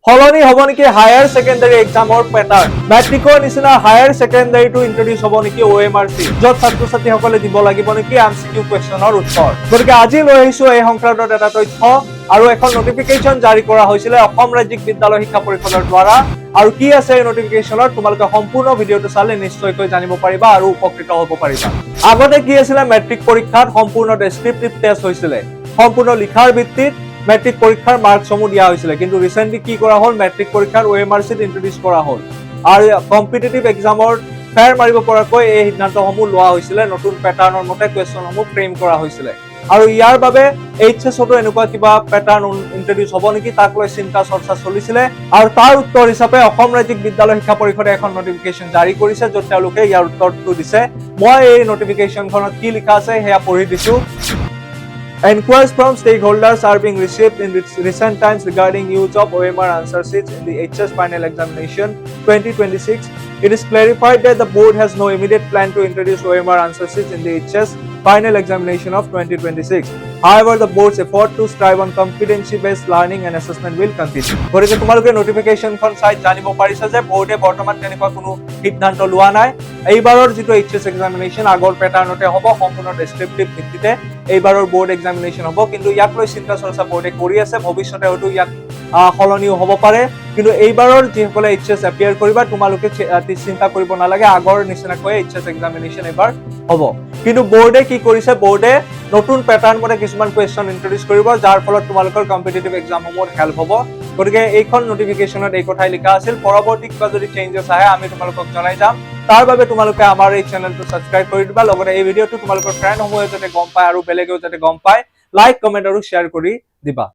হলনি হব নেকি higher secondary এক্সামৰ pattern মেট্ৰিকৰ নিচিনা হায়াৰ সেকেন্ডাৰীটো ইন্ট্ৰোডিউস হব নেকি ওএমআৰসি যত ছাত্ৰ ছাত্ৰীসকলে দিব লাগিব নেকি MCQ কুৱেশ্যনৰ উত্তৰ গতিকে আজি লৈ আহিছো এই সংক্ৰান্তত এটা তথ্য আৰু এখন নটিফিকেশন জাৰি কৰা হৈছিল অসম ৰাজ্যিক বিদ্যালয় শিক্ষা পৰিষদৰ দ্বাৰা আৰু কি আছে এই নটিফিকেশনত তোমালোকে সম্পূৰ্ণ ভিডিওটো চালে নিশ্চয়কৈ জানিব পাৰিবা আৰু উপকৃত হ'ব পাৰিবা আগতে কি আছিল মেট্ৰিক পৰীক্ষাত সম্পূৰ্ণ ডেসক্ৰিপটিভ টেষ্ট হৈছিল সম্পূৰ্ণ লিখাৰ ভিত্তিত মেট্ৰিক পৰীক্ষাৰ মাৰ্কসমূহ দিয়া হৈছিল কিন্তু ৰিসেন্টলি কি কৰা হ'ল মেট্ৰিক পৰীক্ষাৰ ওএমআৰসিত ইন্ট্ৰোডিউস কৰা হ'ল আৰু কম্পিটিটিভ এক্সামৰ ফেয়াৰ মাৰিব পৰাকৈ এই সিদ্ধান্তসমূহ লোৱা হৈছিল নতুন প্যাটাৰ্নৰ মতে কুৱেশ্যনসমূহ ফ্ৰেম কৰা হৈছিল আৰু ইয়াৰ বাবে এইচএছতো এনেকুৱা কিবা প্যাটাৰ্ন ইন্ট্ৰোডিউস হ'ব নেকি তাক লৈ চিন্তা চৰ্চা চলিছিল আৰু তাৰ উত্তৰ হিচাপে অসম ৰাজ্যিক বিদ্যালয় শিক্ষা পৰিষদে এখন নটিফিকেশন জাৰি কৰিছে য'ত তেওঁলোকে ইয়াৰ উত্তৰটো দিছে মই এই নটিফিকেশনখনত কি লিখা আছে হেয়া পঢ়ি দিছো Enquiries from stakeholders are being received in recent times regarding use of OMR answer sheets in the HS final examination 2026. It is clarified that the board has no immediate plan to introduce OMR answer sheets in the HS final examination of 2026. However, the board's effort to strive on competency-based learning and assessment will continue. গতিকে তোমালোকে নটিফিকেশনখন চাই জানিব পাৰিছা যে বোৰ্ডে বৰ্তমান তেনেকুৱা কোনো সিদ্ধান্ত লোৱা নাই এইবাৰৰ যেটো HS এক্সামিনেশন আগৰ প্যাটাৰ্নতে হ'ব সম্পূৰ্ণ ডেসক্ৰিপটিভ ভিত্তিতে এইবাৰৰ বোৰ্ড এক্সামিনেশন হ'ব কিন্তু ইয়াক লৈ চিন্তা চৰ্চা বোৰ্ডে কৰি আছে ভৱিষ্যতে হয়তো ইয়াক হলনিও হ'ব পাৰে কিন্তু এইবাৰৰ যিসকলে HS এপিয়াৰ কৰিবা তোমালোকে চিন্তা কৰিব নালাগে আগৰ নিচিনাকৈ HS এক্সামিনেশন এবাৰ হ'ব কিন্তু বোৰ্ডে কি কৰিছে বোৰ্ডে নতুন প্যাটাৰ্ন মতে কিছুমান কুৱেশ্যন ইন্ট্ৰোডিউস কৰিব যাৰ ফলত তোমালোকৰ কম্পিটিটিভ এক্সামসমূহত হেল্প হ'ব গতিকে এইখন নটিফিকেশনত এই কথাই লিখা আছিল পৰৱৰ্তী কিবা যদি চেঞ্জেছ আহে আমি তোমালোকক জনাই যাম তাৰ বাবে তোমালোকে আমাৰ এই চেনেলটো সাবস্ক্ৰাইব কৰি দিবা লগতে এই ভিডিওটো তোমালোকৰ ফ্ৰেণ্ডসমূহে যাতে গম পায় আৰু বেলেগেও যাতে গম পায় লাইক কমেন্ট আৰু শেয়াৰ কৰি দিবা